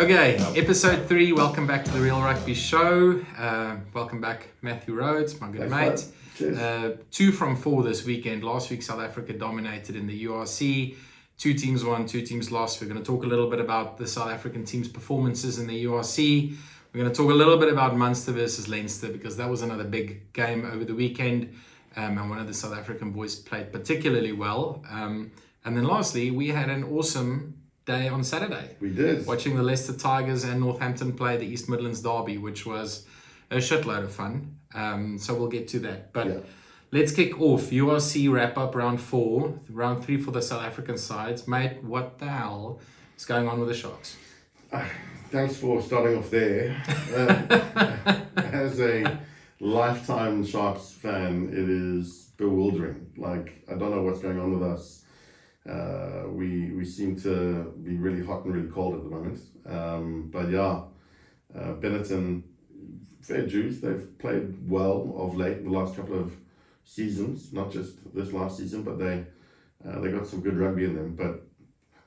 Okay, episode 3. Welcome back to the Real Rugby Show. Welcome back, Matthew Rhodes, my good mate. Cheers. 2 from 4 this weekend. Last week, South Africa dominated in the URC. 2 teams won, 2 teams lost. We're going to talk a little bit about the South African team's performances in the URC. We're going to talk a little bit about Munster versus Leinster because that was another big game over the weekend. And one of the South African boys played particularly well. And then lastly, we had an awesome day on Saturday. We did. Watching the Leicester Tigers and Northampton play the East Midlands Derby, which was a shitload of fun. So we'll get to that. But let's kick off. URC wrap up round 4, round 3 for the South African sides. Mate, what the hell is going on with the Sharks? Thanks for starting off there. As a lifetime Sharks fan, it is bewildering. Like, I don't know what's going on with us. We seem to be really hot and really cold at the moment. But yeah, Benetton, fair dues. They've played well of late, the last couple of seasons, not just this last season, but they got some good rugby in them. But,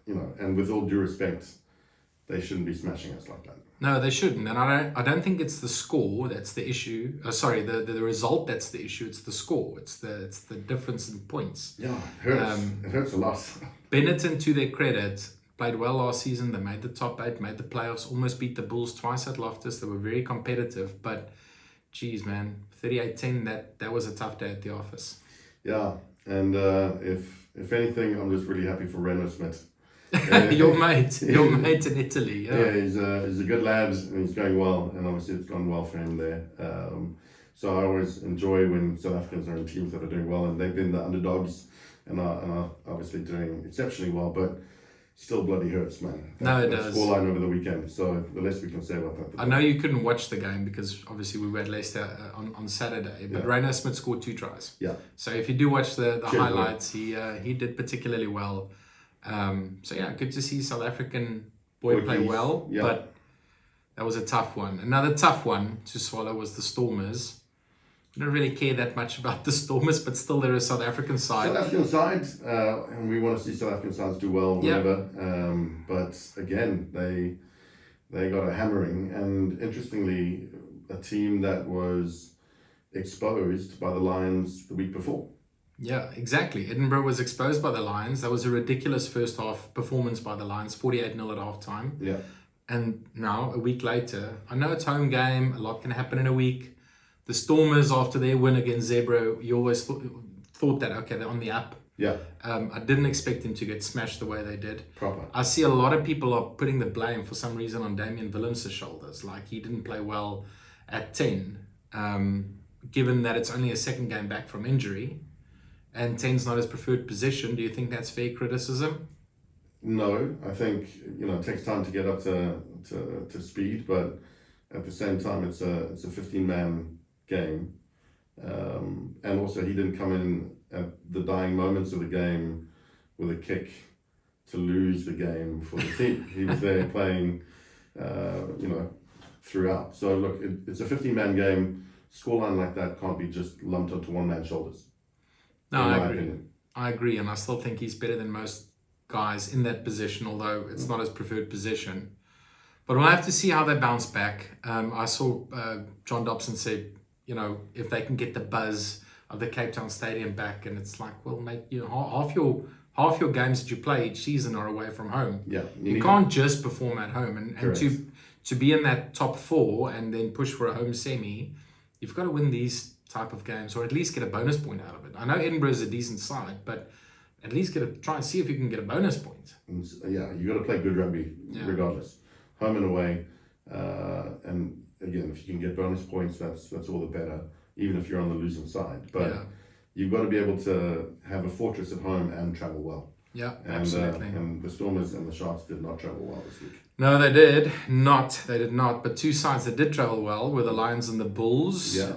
you know, and with all due respect, they shouldn't be smashing us like that. No, they shouldn't, and I don't think it's the score that's the issue. The result that's the issue. It's the score. It's the difference in points. Yeah, it hurts. It hurts a lot. Benetton, to their credit, played well last season. They made the top 8, made the playoffs, almost beat the Bulls twice at Loftus. They were very competitive, but geez, man, 38-10. That was a tough day at the office. Yeah, and if anything, I'm just really happy for Werner and Matt. your mate in Italy. Yeah, he's a good lad and he's going well, and obviously it's gone well for him there. So I always enjoy when South Africans are in teams that are doing well, and they've been the underdogs and are obviously doing exceptionally well, but still bloody hurts, man. It does. Scoreline over the weekend, so the less we can say about that. I know you couldn't watch the game because obviously we were at Leicester on Saturday, but Werner Smith scored 2 tries. Yeah. So if you do watch the highlights, he did particularly well. So yeah, good to see South African boy play well, but that was a tough one. Another tough one to swallow was the Stormers. I don't really care that much about the Stormers, but still they're a South African side. South African side, and we want to see South African sides do well, whatever. But again, they got a hammering, and interestingly, a team that was exposed by the Lions the week before. Yeah, exactly. Edinburgh was exposed by the Lions. That was a ridiculous first half performance by the Lions, 48-0 at half time. Yeah. And now, a week later, I know it's home game, a lot can happen in a week. The Stormers, after their win against Zebra, you always thought that, okay, they're on the up. Yeah. I didn't expect them to get smashed the way they did. Proper. I see a lot of people are putting the blame for some reason on Damian Willemse' shoulders. Like, he didn't play well at 10, given that it's only a second game back from injury. And 10's not his preferred position. Do you think that's fair criticism? No, I think it takes time to get up to speed, but at the same time, it's a 15-man game, and also he didn't come in at the dying moments of the game with a kick to lose the game for the team. He was there playing, throughout. So look, it's a 15-man game. Scoreline like that can't be just lumped onto one man's shoulders. No, I agree, and I still think he's better than most guys in that position, although it's not his preferred position. But we'll have to see how they bounce back. I saw John Dobson said, if they can get the buzz of the Cape Town Stadium back, and it's like, well, mate, half your games that you play each season are away from home. Yeah, you can't just perform at home, and to be in that top 4 and then push for a home semi, you've got to win these type of games, or at least get a bonus point out of it. I know Edinburgh is a decent side, but at least try and see if you can get a bonus point. Yeah, you got to play good rugby regardless, home and away. And again, if you can get bonus points, that's all the better, even if you're on the losing side. But you've got to be able to have a fortress at home and travel well. Yeah, absolutely. And the Stormers and the Sharks did not travel well this week. No, they did not. But 2 sides that did travel well were the Lions and the Bulls. Yeah.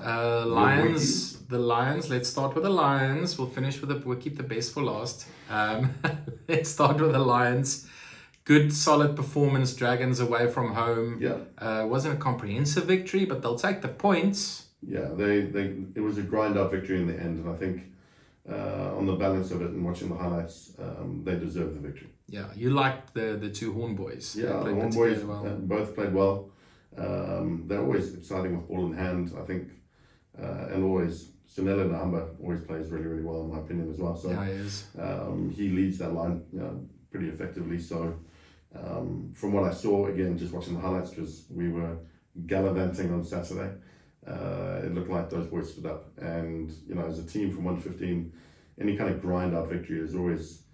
The Lions. Let's start with the Lions. We'll keep the best for last. Let's start with the Lions. Good, solid performance. Dragons away from home. Yeah. Wasn't a comprehensive victory, but they'll take the points. Yeah, it was a grind-out victory in the end, and I think on the balance of it and watching the highlights, they deserve the victory. Yeah, you like the two Horn boys. Yeah, the Horn boys both played well. They're always exciting with ball in hand, I think, and always Sunela Nahamba always plays really, really well in my opinion as well. So yeah, he is. He leads that line pretty effectively. So from what I saw, again, just watching the highlights because we were gallivanting on Saturday, it looked like those boys stood up. And as a team from 115, any kind of grind out victory is always,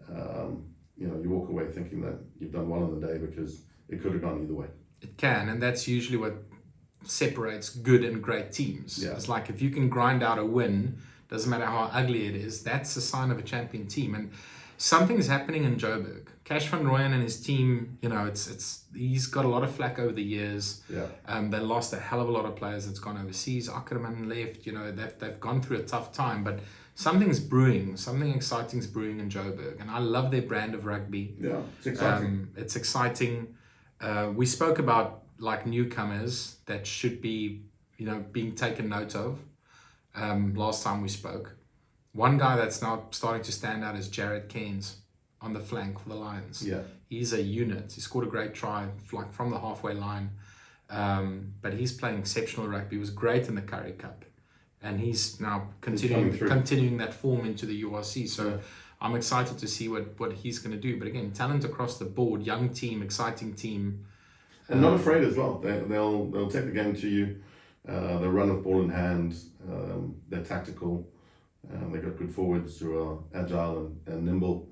you walk away thinking that you've done well in the day because it could have gone either way. It can, and that's usually what separates good and great teams. Yeah. It's like if you can grind out a win, doesn't matter how ugly it is, that's a sign of a champion team. And something's happening in Joburg. Cash van Rooyen and his team, he's got a lot of flack over the years. Yeah. They lost a hell of a lot of players that's gone overseas. Ackerman left, they've gone through a tough time, but something's brewing, something exciting's brewing in Joburg. And I love their brand of rugby. Yeah, it's exciting. It's exciting. We spoke about like newcomers that should be, being taken note of. Last time we spoke, one guy that's now starting to stand out is Jared Keynes on the flank for the Lions. Yeah, he's a unit. He scored a great try, like from the halfway line. But he's playing exceptional rugby. He was great in the Currie Cup, and he's now continuing that form into the URC. So I'm excited to see what he's going to do. But again, talent across the board, young team, exciting team. And not afraid as well. They'll take the game to you. They'll run with ball in hand. They're tactical. They've got good forwards who are agile and nimble.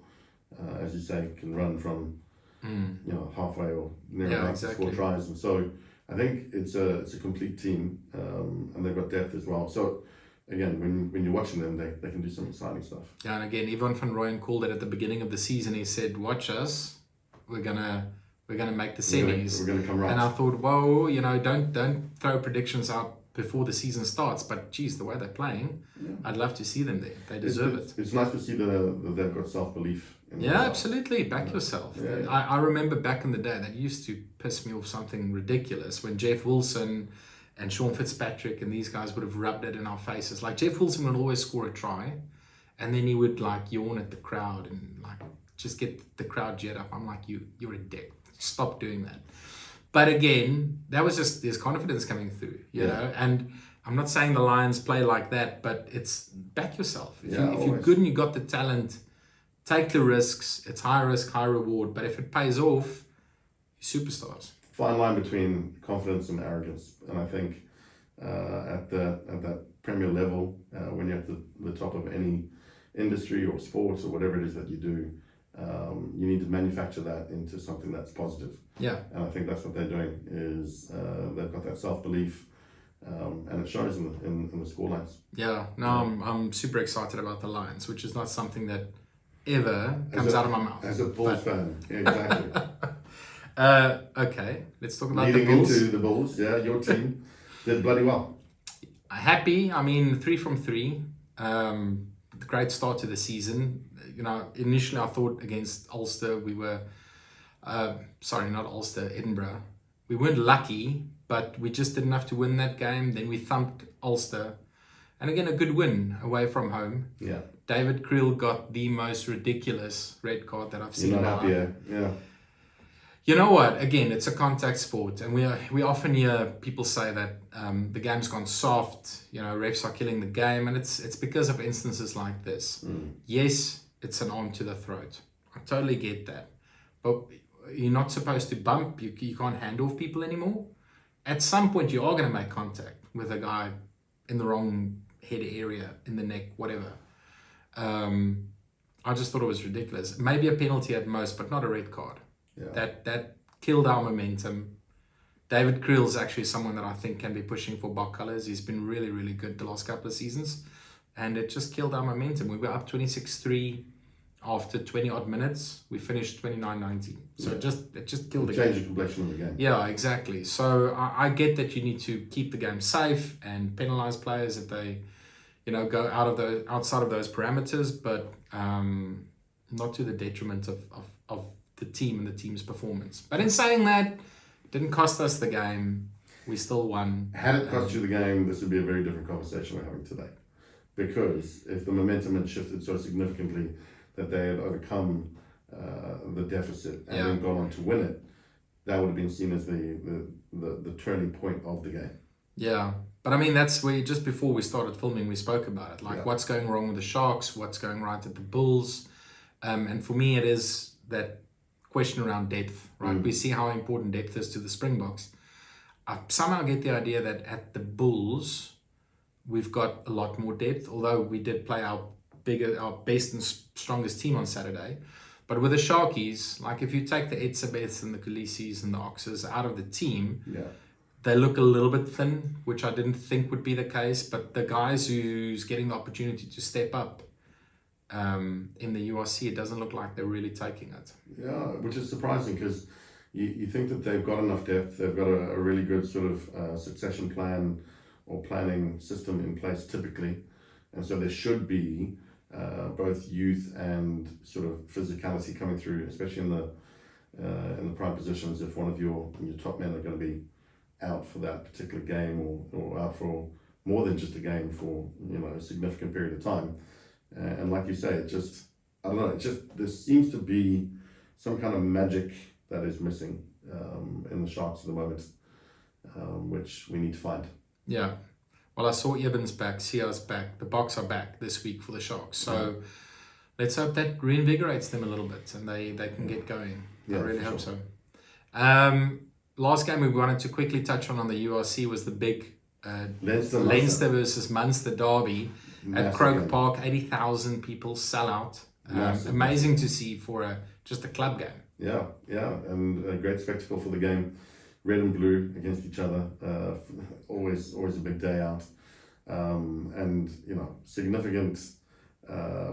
As you say, can run from halfway or near enough to score tries. And so I think it's a complete team, and they've got depth as well. So again, when you're watching them, they can do some exciting stuff. Yeah, and again, Yvonne van Rooyen called it at the beginning of the season. He said, "Watch us. We're gonna make the semis." We're gonna come right. And I thought, whoa, don't throw predictions out before the season starts. But geez, the way they're playing, I'd love to see them there. They deserve it. It's nice to see that they've got self-belief. Yeah, absolutely. Back yourself. Yeah. I remember back in the day that used to piss me off something ridiculous when Jeff Wilson and Sean Fitzpatrick and these guys would have rubbed it in our faces. Like Jeff Wilson would always score a try, and then he would like yawn at the crowd and like just get the crowd jet up. I'm like, you're a dick. Stop doing that. But again, that was just there's confidence coming through, you know. And I'm not saying the Lions play like that, but it's back yourself. If you're good and you got the talent, take the risks. It's high risk, high reward. But if it pays off, you're superstars. Fine line between confidence and arrogance, and I think at that Premier level, when you're at the top of any industry or sports or whatever it is that you do, you need to manufacture that into something that's positive. Yeah. And I think that's what they're doing. Is they've got that self-belief, and it shows in the scorelines. Yeah. No, I'm super excited about the Lions, which is not something that ever comes out of my mouth. As a Bulls fan, yeah, exactly. Okay, let's talk about Leading the Bulls. into the Bulls, your team did bloody well. Happy, 3 from 3. Great start to the season. Initially I thought against Ulster we were, not Ulster, Edinburgh. We weren't lucky, but we just didn't have to win that game. Then we thumped Ulster. And again, a good win away from home. Yeah. David Creel got the most ridiculous red card that I've seen in my life. Yeah. You know what? Again, it's a contact sport, and we often hear people say that the game's gone soft. Refs are killing the game, and it's because of instances like this. Yes, it's an arm to the throat. I totally get that, but you're not supposed to bump. You can't hand off people anymore. At some point, you are going to make contact with a guy in the wrong head area, in the neck, whatever. I just thought it was ridiculous. Maybe a penalty at most, but not a red card. Yeah. That killed our momentum. David Creel is actually someone that I think can be pushing for Bok colours. He's been really, really good the last couple of seasons, and it just killed our momentum. We were up 26-3 after 20 odd minutes. We finished 29-19. So it just killed the game. Changed the complexion of the game. Yeah, exactly. So I get that you need to keep the game safe and penalise players if they, go outside of those parameters, but not to the detriment of the team and the team's performance. But in saying that, it didn't cost us the game. We still won. Had it cost you the game, this would be a very different conversation we're having today. because if the momentum had shifted so significantly that they had overcome the deficit and then gone on to win it, that would have been seen as the turning point of the game. Yeah, but I mean, that's where just before we started filming, we spoke about it. Like, what's going wrong with the Sharks? What's going right at the Bulls? And for me, it is that question around depth, right? We see how important depth is to the Springboks. I somehow get the idea that at the Bulls, we've got a lot more depth, although we did play our best and strongest team on Saturday. But with the Sharkies, like if you take the Etzebeths and the Khaleesi's and the Oxes out of the team, they look a little bit thin, which I didn't think would be the case. But the guys who's getting the opportunity to step up in the URC, it doesn't look like they're really taking it. Yeah, which is surprising because you think that they've got enough depth, they've got a really good sort of succession plan or planning system in place typically. And so there should be both youth and sort of physicality coming through, especially in the prime positions if one of your top men are going to be out for that particular game or out for more than just a game for a significant period of time. And like you say, I don't know, there seems to be some kind of magic that is missing in the Sharks at the moment, which we need to find. Yeah. Well, I saw Eben's back, Sia's back, the Boks are back this week for the Sharks. So let's hope that reinvigorates them a little bit and they can get going. I really hope so. Last game we wanted to quickly touch on the URC was the big Leinster versus Munster derby at Croke Park. 80,000 people sell out. Amazing to see for just a club game. Yeah, and a great spectacle for the game. Red and blue against each other, always a big day out, and significant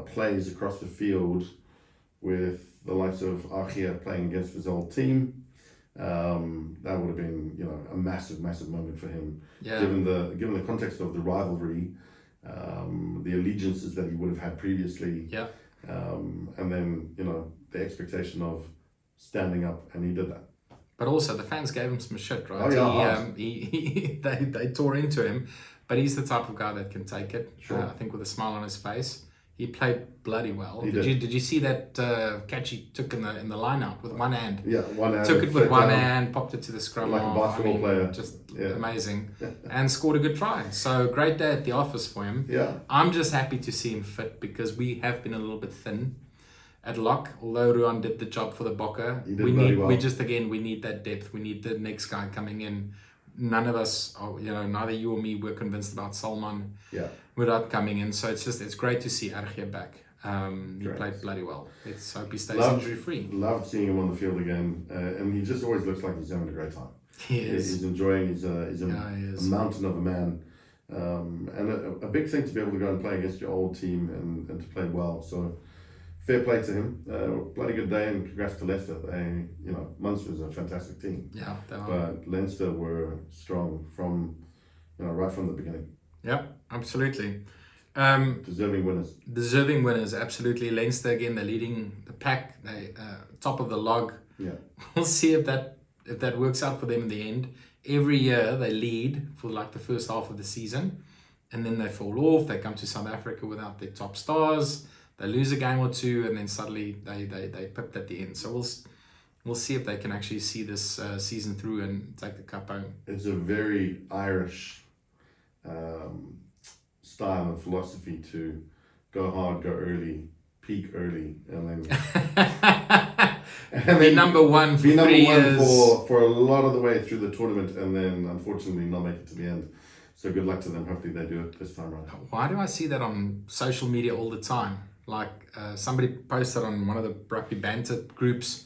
plays across the field with the likes of Archia playing against his old team. That would have been a massive moment for him, given the context of the rivalry, the allegiances that he would have had previously, and then the expectation of standing up, and he did that. But also the fans gave him some shit, right? They tore into him, but he's the type of guy that can take it. Sure. I think with a smile on his face, he played bloody well. Did you see that catch he took in the line out with one hand? Yeah, one hand. Took it with one hand, popped it to the scrum like a basketball player. Just amazing, and scored a good try. So great day at the office for him. Yeah, I'm just happy to see him fit because we have been a little bit thin at lock, although Ruan did the job for the Bokke. We need that depth. We need the next guy coming in. None of us, neither you or me, were convinced about Salman without coming in. So it's great to see Archie back. He played bloody well. Let's hope he stays injury free. Loved seeing him on the field again, and he just always looks like he's having a great time. He is. He's enjoying. He's a mountain of a man, and a big thing to be able to go and play against your old team and to play well. So. Fair play to him. Bloody good day, and congrats to Leicester. Munster's a fantastic team. Yeah, they are. But Leinster were strong from, right from the beginning. Yeah, absolutely. Deserving winners. Absolutely. Leinster again, they're leading the pack. They top of the log. Yeah. We'll see if that works out for them in the end. Every year they lead for like the first half of the season, and then they fall off. They come to South Africa without their top stars. They lose a game or two, and then suddenly they pipped at the end. So we'll see if they can actually see this season through and take the cup home. It's a very Irish style and philosophy to go hard, go early, peak early, and then be number one for 3 years. for a lot of the way through the tournament, and then unfortunately not make it to the end. So good luck to them. Hopefully they do it this time around. Why do I see that on social media all the time? Like somebody posted on one of the rugby banter groups,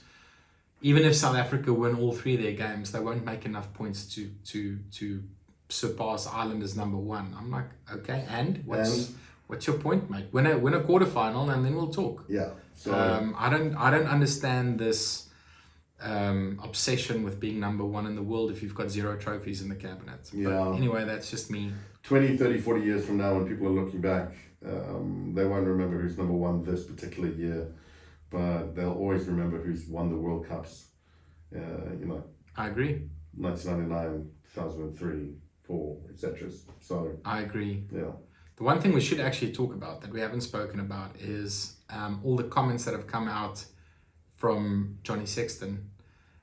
even if South Africa win all 3 of their games, they won't make enough points to surpass Ireland as number 1. I'm like, okay, and what's your point, mate? Win a quarterfinal, and then we'll talk. Yeah. So I don't understand this obsession with being number 1 in the world if you've got 0 trophies in the cabinet. But anyway, that's just me. 20, 30, 40 years from now, when people are looking back, they won't remember who's number 1 this particular year, but they'll always remember who's won the World Cups. I agree. 1999, 2003, 4, etc. So I agree. Yeah. The one thing we should actually talk about that we haven't spoken about is all the comments that have come out from Johnny Sexton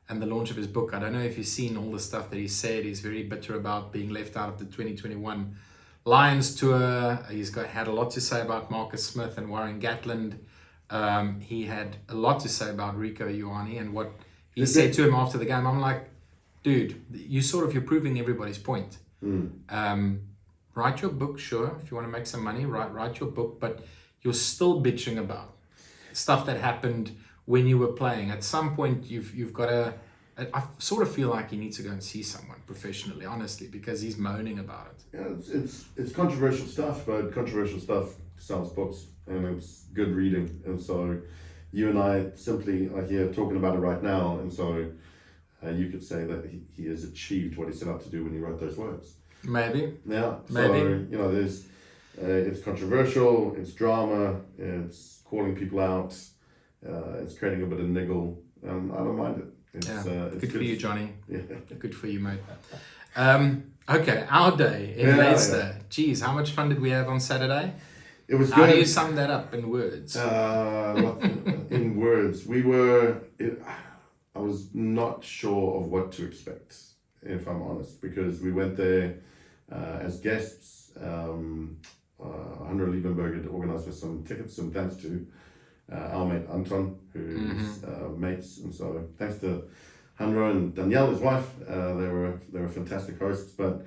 and the launch of his book. I don't know if you've seen all the stuff that he said. He's very bitter about being left out of the 2021 Lions tour. He's had a lot to say about Marcus Smith and Warren Gatland. He had a lot to say about Rico Ioane and what he said to him after the game. I'm like, dude, you're proving everybody's point. Write your book, sure. If you want to make some money, write your book, but you're still bitching about stuff that happened when you were playing. At some point, you've got to. I sort of feel like he needs to go and see someone professionally, honestly, because he's moaning about it. Yeah, it's controversial stuff, but controversial stuff sells books, and it's good reading. And so, you and I simply are here talking about it right now, and so you could say that he has achieved what he set out to do when he wrote those words. Maybe. Yeah. Maybe. So there's it's controversial, it's drama, it's calling people out, it's creating a bit of niggle. I don't mind it. It's good for you, Johnny. Yeah. Good for you, mate. Okay, our day in Leicester. Yeah. Geez, how much fun did we have on Saturday? It was good. How do you sum that up in words? In words, I was not sure of what to expect, if I'm honest, because we went there as guests. Andra Liebenberg had organised for some tickets, and thanks to our mate Anton, who's mates, and so thanks to Andra and Danielle, his wife. They were fantastic hosts, but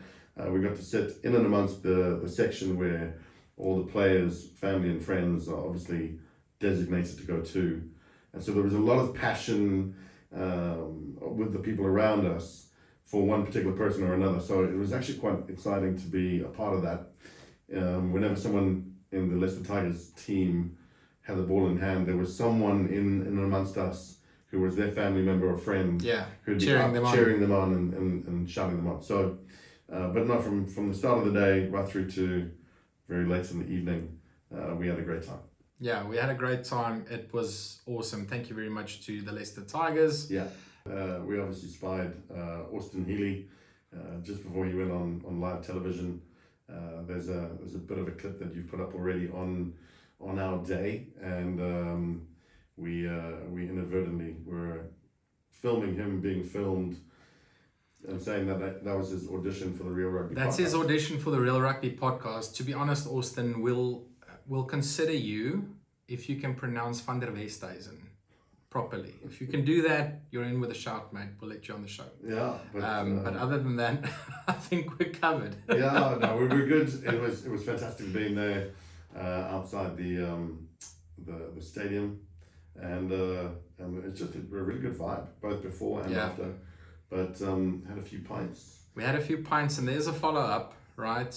we got to sit in and amongst the section where all the players, family and friends are obviously designated to go to, and so there was a lot of passion with the people around us for one particular person or another. So it was actually quite exciting to be a part of that. Whenever someone in the Leicester Tigers team had the ball in hand, there was someone in and amongst us who was their family member or friend, who'd be cheering them on and shouting them up. So, but no, from the start of the day right through to very late in the evening, we had a great time. Yeah, we had a great time. It was awesome. Thank you very much to the Leicester Tigers. Yeah, we obviously spied Austin Healy just before he went on live television. There's a bit of a clip that you've put up already on our day, and we inadvertently were filming him being filmed and saying that was his audition for the Real Rugby That's podcast. His audition for the Real Rugby podcast. To be honest, Austin, we'll consider you if you can pronounce Van der Westhuizen properly. If you can do that, you're in with a shout, mate. We'll let you on the show. Yeah, but other than that, I think we're covered. Yeah, no, we were good. It was fantastic being there outside the stadium, and it's just a really good vibe both before and after. But had a few pints. We had a few pints, and there's a follow up, right?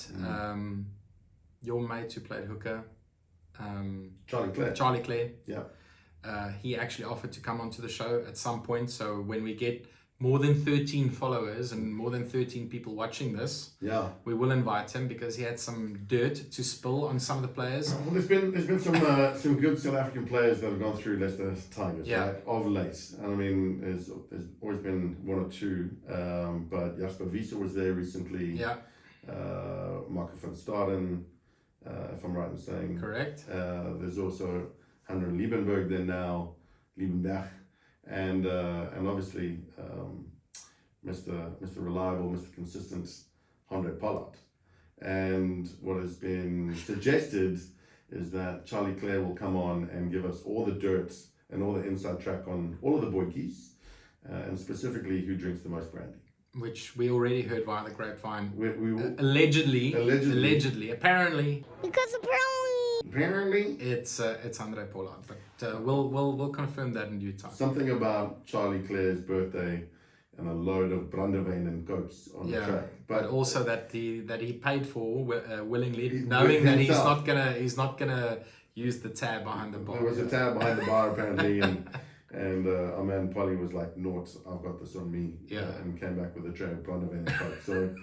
Your mate who played hooker, Charlie Clare. Yeah. He actually offered to come onto the show at some point. So when we get more than 13 followers and more than 13 people watching this, we will invite him because he had some dirt to spill on some of the players. Well, there's been some good South African players that have gone through Leicester Tigers, right? Of late. And I mean, there's always been one or two, but Jasper Wiese was there recently. Yeah. Marco van Staden, if I'm right in saying. Correct. There's also Andra Liebenberg there now, Liebenberg. And obviously, Mr. Reliable, Mr. Consistent, Andre Pollard. And what has been suggested is that Charlie Clare will come on and give us all the dirt and all the inside track on all of the boykies, and specifically who drinks the most brandy. Which we already heard via the grapevine. Allegedly. Apparently. Because apparently. It's Andre Pollard, but we'll confirm that in due time. Something about Charlie Clare's birthday and a load of brandewijn and cokes on the tray. But also that he paid for willingly, knowing that he's not gonna use the tab behind the bar. There was a tab behind the bar apparently, and our man Polly was like, "Naught, I've got this on me," and came back with a tray of brandewijn and coke. So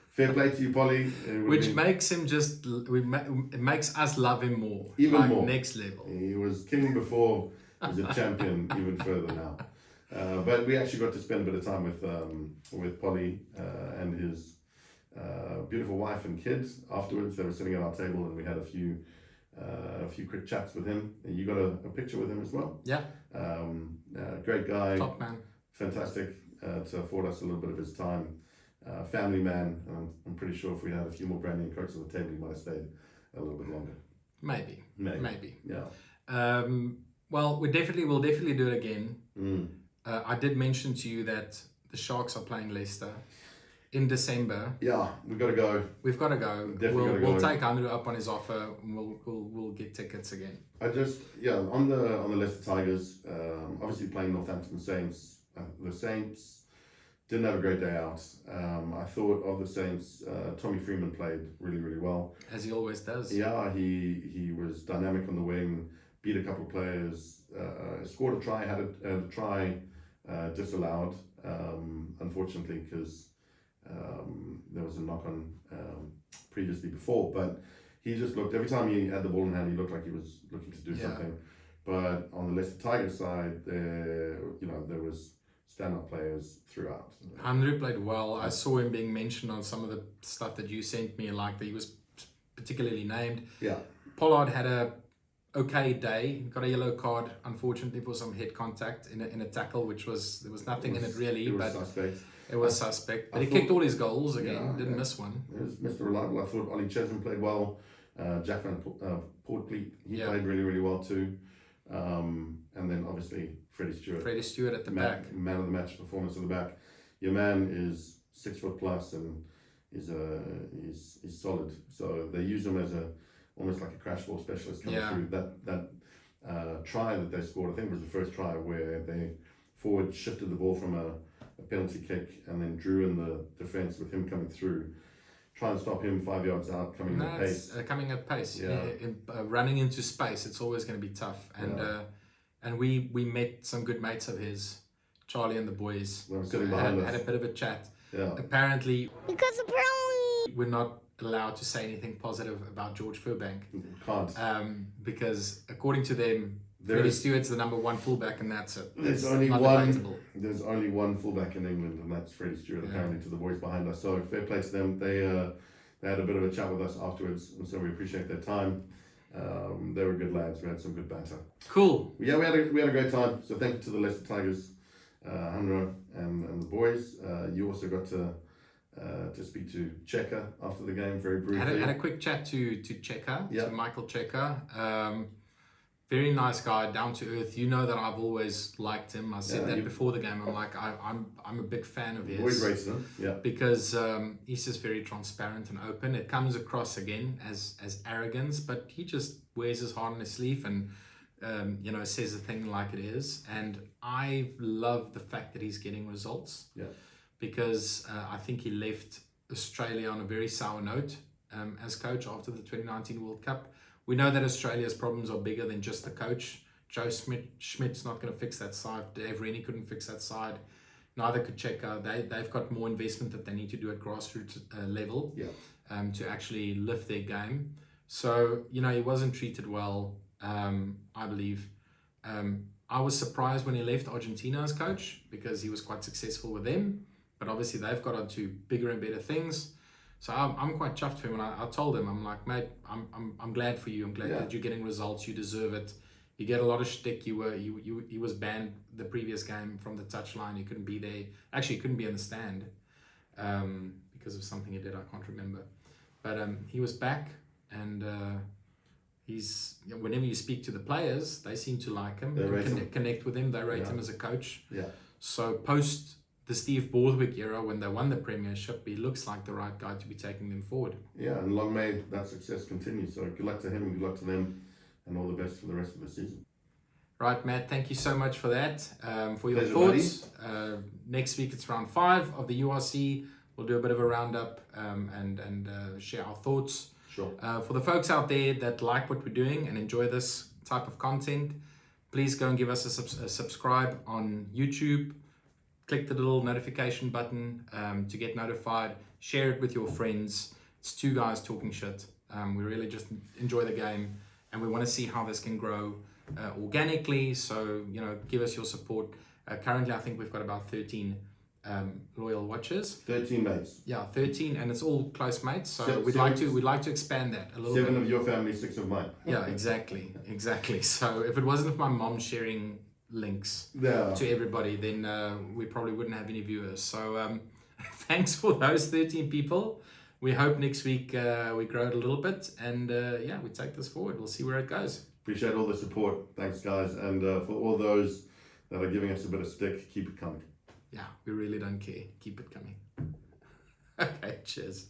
fair play to you, Polly. Which makes him it makes us love him more. Even more. Next level. He was king before, he's a champion even further now. But we actually got to spend a bit of time with Polly and his beautiful wife and kids. Afterwards, they were sitting at our table, and we had a few quick chats with him. And you got a picture with him as well. Yeah. Great guy. Top man. Fantastic to afford us a little bit of his time. Family man. I'm pretty sure if we had a few more brandy and cokes on the table, he might have stayed a little bit longer. Maybe. Yeah. Well, we'll definitely do it again. I did mention to you that the Sharks are playing Leicester in December. Yeah, we've got to go. We'll take Andrew up on his offer, and we'll get tickets again. On the Leicester Tigers, obviously playing Northampton Saints. The Saints didn't have a great day out. I thought of the Saints, Tommy Freeman played really, really well. As he always does. Yeah, he was dynamic on the wing, beat a couple of players, scored a try, had a try disallowed, unfortunately, because there was a knock on previously before. But he just looked, every time he had the ball in hand, he looked like he was looking to do something. But on the Leicester Tigers side, there was stand-up players throughout. Andrew played well. I saw him being mentioned on some of the stuff that you sent me, like that he was particularly named. Yeah. Pollard had a okay day. Got a yellow card, unfortunately, for some head contact in a tackle, there was nothing in it really. It was suspect. It was suspect. But he kicked all his goals again. Didn't miss one. It was Mr. Reliable. I thought Ollie Chesney played well. Jack Van Portfleet, he played really, really well too. And then obviously Freddie Stewart at the back. Man of the match performance at the back. Your man is 6 foot plus and he's solid. So they use him as almost like a crash ball specialist coming through. That try that they scored, I think it was the first try where they forward shifted the ball from a penalty kick and then drew in the defense with him coming through. Try and stop him 5 yards out, coming at pace. Running into space, it's always going to be tough. And we met some good mates of his, Charlie and the boys. Had a bit of a chat. Yeah. Apparently, we're not allowed to say anything positive about George Furbank. Can't. Because according to them, Freddie Stewart's the number one fullback, and that's it. There's only one fullback in England, and that's Freddie Stewart, apparently, to the boys behind us. So fair play to them. They had a bit of a chat with us afterwards, and so we appreciate their time. They were good lads. We had some good banter. Cool. Yeah, we had a great time. So thank you to the Leicester Tigers, Andrew and the boys. You also got to speak to Checker after the game very briefly. Had a quick chat to Checker, to Michael Checker. Very nice guy, down to earth. You know that I've always liked him. I said that before the game. I'm like, I'm a big fan of his. Always rated him, because he's just very transparent and open. It comes across again as arrogance, but he just wears his heart on his sleeve and says the thing like it is. And I love the fact that he's getting results. Yeah. Because I think he left Australia on a very sour note as coach after the 2019 World Cup. We know that Australia's problems are bigger than just the coach. Joe Schmidt's not going to fix that side. Dave Rennie couldn't fix that side. Neither could Checker. They've got more investment that they need to do at grassroots level to actually lift their game. So, he wasn't treated well, I believe. I was surprised when he left Argentina as coach because he was quite successful with them. But obviously they've got on to bigger and better things. So I'm quite chuffed for him, and I told him, I'm like, mate, I'm glad for you. I'm glad that you're getting results. You deserve it. You get a lot of shtick. He was banned the previous game from the touchline. He couldn't be there. Actually, he couldn't be in the stand because of something he did. I can't remember. But he was back, and whenever you speak to the players, they seem to like him. Connect with him. They rate him as a coach. Yeah. So post the Steve Borthwick era, when they won the premiership, he looks like the right guy to be taking them forward. Yeah, and long may that success continue. So good luck to him and good luck to them, and all the best for the rest of the season. Right, Matt, thank you so much for that, for your thoughts. Next week it's round 5 of the URC. We'll do a bit of a roundup and share our thoughts. Sure. For the folks out there that like what we're doing and enjoy this type of content, please go and give us a subscribe on YouTube. Click the little notification button to get notified. Share it with your friends. It's two guys talking shit. We really just enjoy the game, and we want to see how this can grow organically. So, give us your support. Currently, I think we've got about 13 loyal watchers. 13 mates. Yeah, 13, and it's all close mates. So Seven- we'd like to expand that a little 7 bit. of your family, 6 of mine. Yeah, exactly. So if it wasn't for my mom sharing links Yeah. to everybody, then we probably wouldn't have any viewers. So thanks for those 13 people. We hope next week we grow it a little bit, and we take this forward. We'll see where it goes. Appreciate all the support. Thanks, guys. And for all those that are giving us a bit of stick, keep it coming. Yeah, we really don't care. Keep it coming. Okay, cheers.